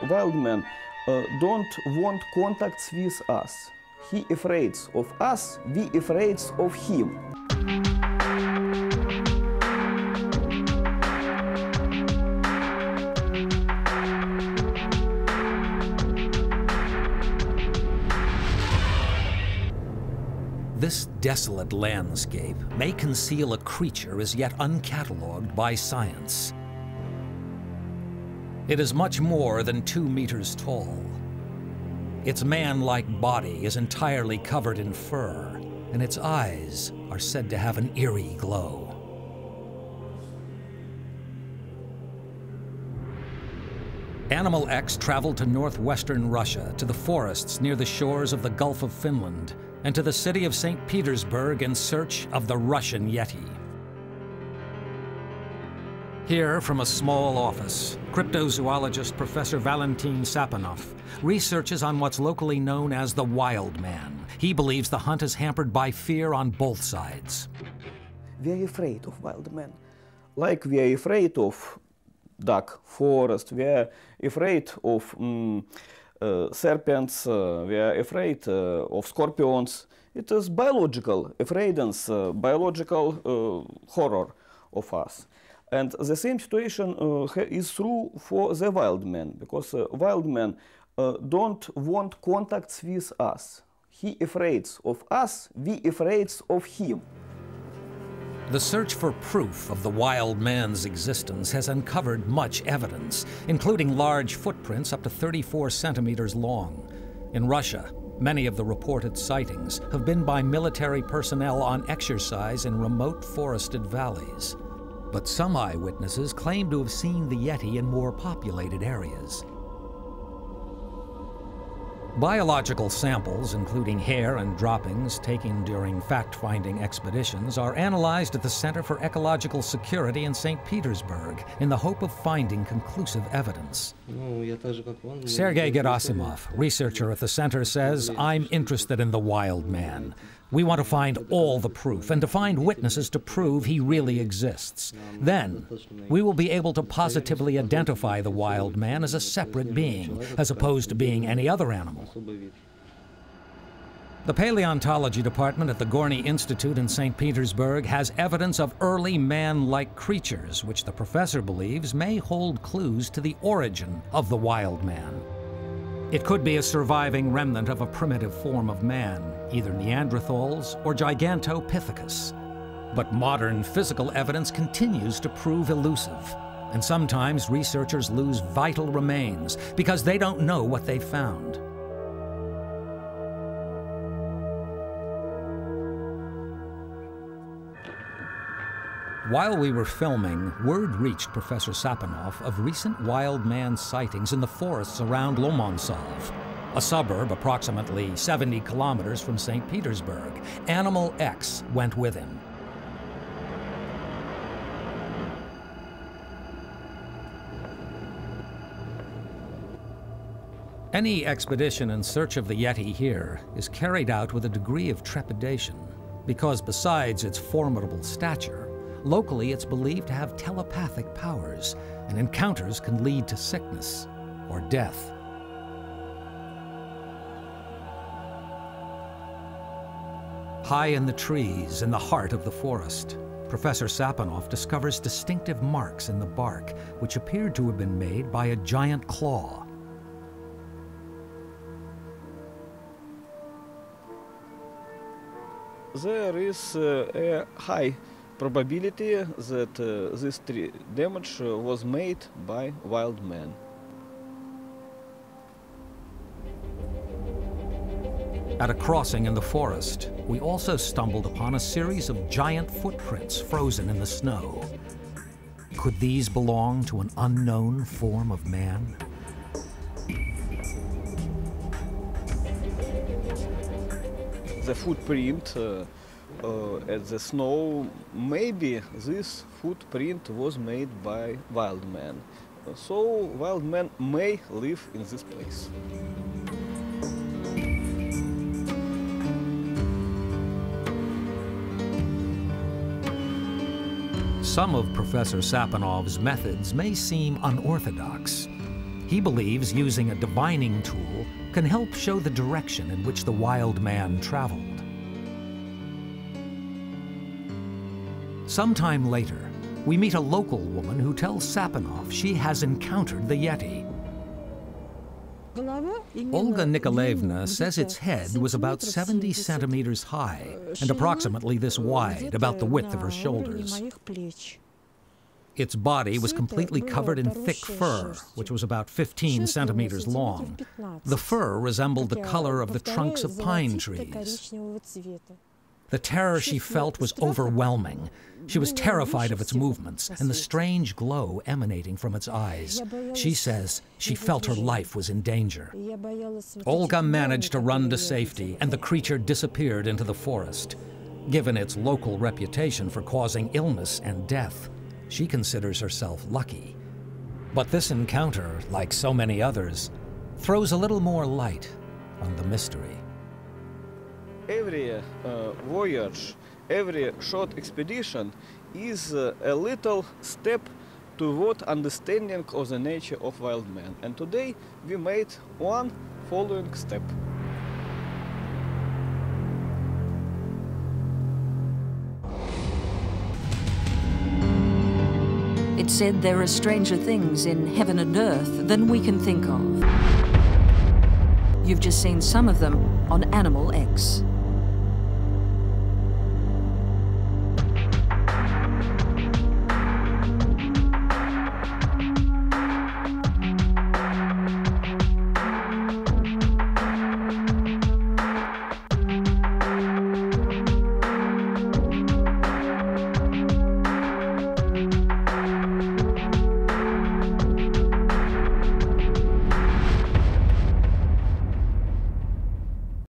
wild man don't want contacts with us. He afraid of us, we afraid of him. This desolate landscape may conceal a creature as yet uncatalogued by science. It is much more than 2 meters tall. Its man-like body is entirely covered in fur, and its eyes are said to have an eerie glow. Animal X traveled to northwestern Russia, to the forests near the shores of the Gulf of Finland, and to the city of St. Petersburg in search of the Russian Yeti. Here, from a small office, cryptozoologist Professor Valentin Sapunov researches on what's locally known as the wild man. He believes the hunt is hampered by fear on both sides. We are afraid of wild men, like we are afraid of dark forest, we are afraid of serpents, we are afraid of scorpions. It is biological afraidness, biological horror of us. And the same situation is true for the wild man, because wild men don't want contacts with us. He afraid of us, we afraid of him. The search for proof of the wild man's existence has uncovered much evidence, including large footprints up to 34 centimeters long. In Russia, many of the reported sightings have been by military personnel on exercise in remote forested valleys. But some eyewitnesses claim to have seen the Yeti in more populated areas. Biological samples, including hair and droppings taken during fact-finding expeditions, are analyzed at the Center for Ecological Security in St. Petersburg in the hope of finding conclusive evidence. Sergei Gerasimov, researcher at the center, says, "I'm interested in the wild man. We want to find all the proof and to find witnesses to prove he really exists. Then, we will be able to positively identify the wild man as a separate being, as opposed to being any other animal." The paleontology department at the Gorny Institute in St. Petersburg has evidence of early man-like creatures, which the professor believes may hold clues to the origin of the wild man. It could be a surviving remnant of a primitive form of man, either Neanderthals or Gigantopithecus. But modern physical evidence continues to prove elusive, and sometimes researchers lose vital remains because they don't know what they've found. While we were filming, word reached Professor Sapunov of recent wild man sightings in the forests around Lomonosov, a suburb approximately 70 kilometers from St. Petersburg. Animal X went with him. Any expedition in search of the Yeti here is carried out with a degree of trepidation, because besides its formidable stature, locally, it's believed to have telepathic powers, and encounters can lead to sickness or death. High in the trees, in the heart of the forest, Professor Sapunov discovers distinctive marks in the bark, which appeared to have been made by a giant claw. There is a high probability that this tree damage was made by wild man. At a crossing in the forest, we also stumbled upon a series of giant footprints frozen in the snow. Could these belong to an unknown form of man? The footprint at the snow, maybe this footprint was made by wild man. So wild man may live in this place. Some of Professor Sapunov's methods may seem unorthodox. He believes using a divining tool can help show the direction in which the wild man traveled. Sometime later, we meet a local woman who tells Sapunov she has encountered the Yeti. Olga Nikolaevna says its head was about 70 centimeters high and approximately this wide, about the width of her shoulders. Its body was completely covered in thick fur, which was about 15 centimeters long. The fur resembled the color of the trunks of pine trees. The terror she felt was overwhelming. She was terrified of its movements and the strange glow emanating from its eyes. She says she felt her life was in danger. Olga managed to run to safety, and the creature disappeared into the forest. Given its local reputation for causing illness and death, she considers herself lucky. But this encounter, like so many others, throws a little more light on the mystery. Every voyage, every short expedition is a little step toward understanding of the nature of wild man. And today we made one following step. It's said there are stranger things in heaven and earth than we can think of. You've just seen some of them on Animal X.